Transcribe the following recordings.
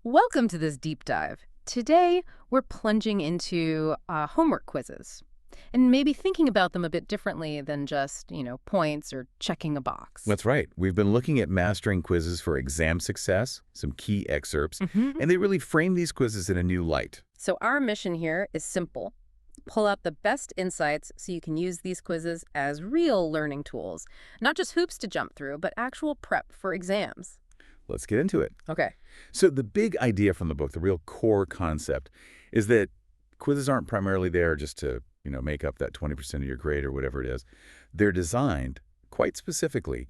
Welcome to this deep dive. Today, we're plunging into homework quizzes and maybe thinking about them a bit differently than just, points or checking a box. That's right. We've been looking at mastering quizzes for exam success, some key excerpts, hmm and they really frame these quizzes in a new light. So, our mission here is simple: pull out the best insights so you can use these quizzes as real learning tools, not just hoops to jump through, but actual prep for exams. Let's get into it. Okay. So the big idea from the book, the real core concept, is that quizzes aren't primarily there just to, make up that 20% of your grade or whatever it is. They're designed, quite specifically,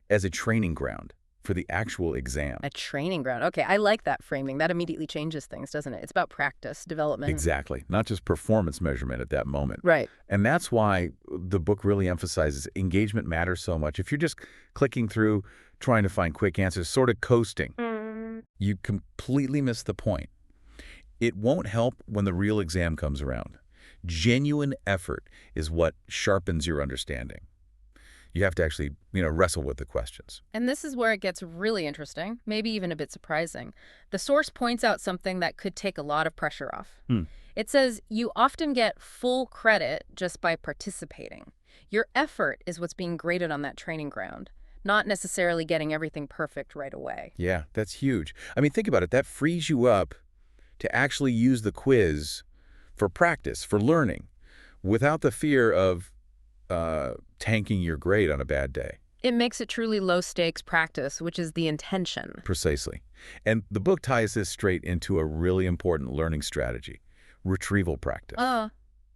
as a training ground for the actual exam. A training ground. Okay, I like that framing. That immediately changes things, doesn't it? It's about practice, development. Exactly. Not just performance measurement at that moment. Right. And that's why the book really emphasizes engagement matters so much. If you're just clicking through, trying to find quick answers, sort of coasting, you completely miss the point. It won't help when the real exam comes around. Genuine effort is what sharpens your understanding. You have to actually, wrestle with the questions. And this is where it gets really interesting, maybe even a bit surprising. The source points out something that could take a lot of pressure off. Hmm. It says you often get full credit just by participating. Your effort is what's being graded on that training ground, not necessarily getting everything perfect right away. Yeah, that's huge. I mean, think about it. That frees you up to actually use the quiz for practice, for learning, without the fear of tanking your grade on a bad day. It makes it truly low-stakes practice, which is the intention. Precisely. And the book ties this straight into a really important learning strategy, retrieval practice.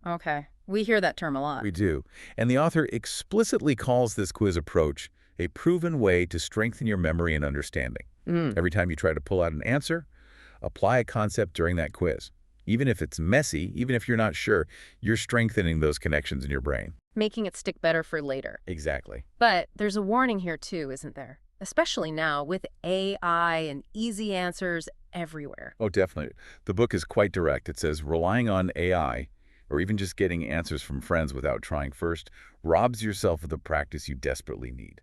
Okay. We hear that term a lot. We do. And the author explicitly calls this quiz approach a proven way to strengthen your memory and understanding. Every time you try to pull out an answer, apply a concept during that quiz. Even if it's messy, even if you're not sure, you're strengthening those connections in your brain. Making it stick better for later. Exactly. But there's a warning here too, isn't there? Especially now with AI and easy answers everywhere. Oh, definitely. The book is quite direct. It says relying on AI, or even just getting answers from friends without trying first, robs yourself of the practice you desperately need.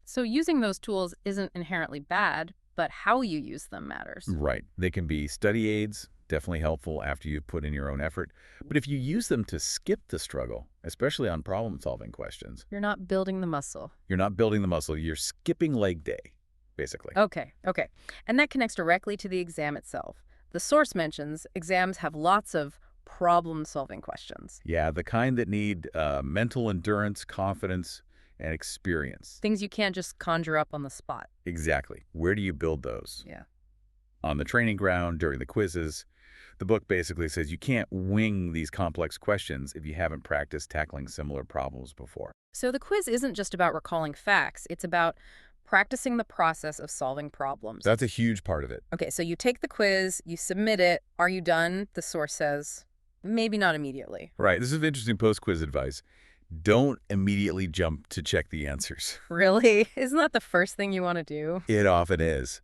So using those tools isn't inherently bad, but how you use them matters. Right. They can be study aids, definitely helpful after you've put in your own effort. But if you use them to skip the struggle, especially on problem-solving questions, You're not building the muscle. you're not building the muscle, you're skipping leg day, basically. Okay. And that connects directly to the exam itself. The source mentions exams have lots of problem-solving questions. Yeah, the kind that need mental endurance, confidence, and experience. Things you can't just conjure up on the spot. Exactly. Where do you build those? Yeah. On the training ground, during the quizzes. The book basically says you can't wing these complex questions if you haven't practiced tackling similar problems before. So the quiz isn't just about recalling facts. It's about practicing the process of solving problems. That's a huge part of it. Okay, so you take the quiz, you submit it. Are you done? The source says, maybe not immediately. Right. This is interesting post-quiz advice. Don't immediately jump to check the answers. Really? Isn't that the first thing you want to do? It often is.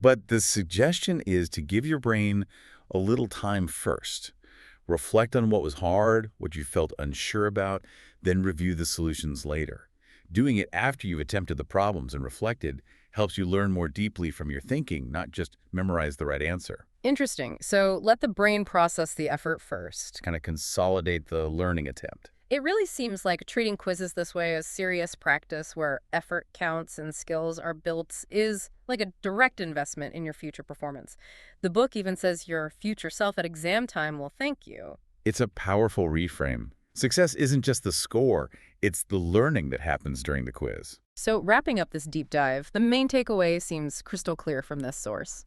But the suggestion is to give your brain a little time first. Reflect on what was hard, what you felt unsure about, then review the solutions later. Doing it after you've attempted the problems and reflected helps you learn more deeply from your thinking, not just memorize the right answer. Interesting. So let the brain process the effort first. Kind of consolidate the learning attempt. It really seems like treating quizzes this way as serious practice where effort counts and skills are built is like a direct investment in your future performance. The book even says your future self at exam time will thank you. It's a powerful reframe. Success isn't just the score, it's the learning that happens during the quiz. So wrapping up this deep dive, the main takeaway seems crystal clear from this source.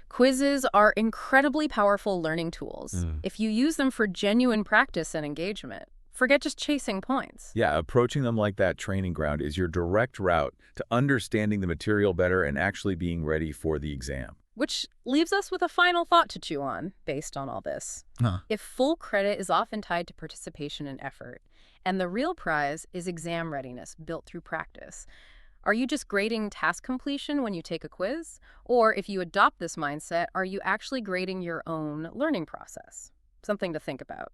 Quizzes are incredibly powerful learning tools if you use them for genuine practice and engagement. Forget just chasing points. Yeah, approaching them like that training ground is your direct route to understanding the material better and actually being ready for the exam. Which leaves us with a final thought to chew on based on all this. If full credit is often tied to participation and effort, and the real prize is exam readiness built through practice, are you just grading task completion when you take a quiz? Or if you adopt this mindset, are you actually grading your own learning process? Something to think about.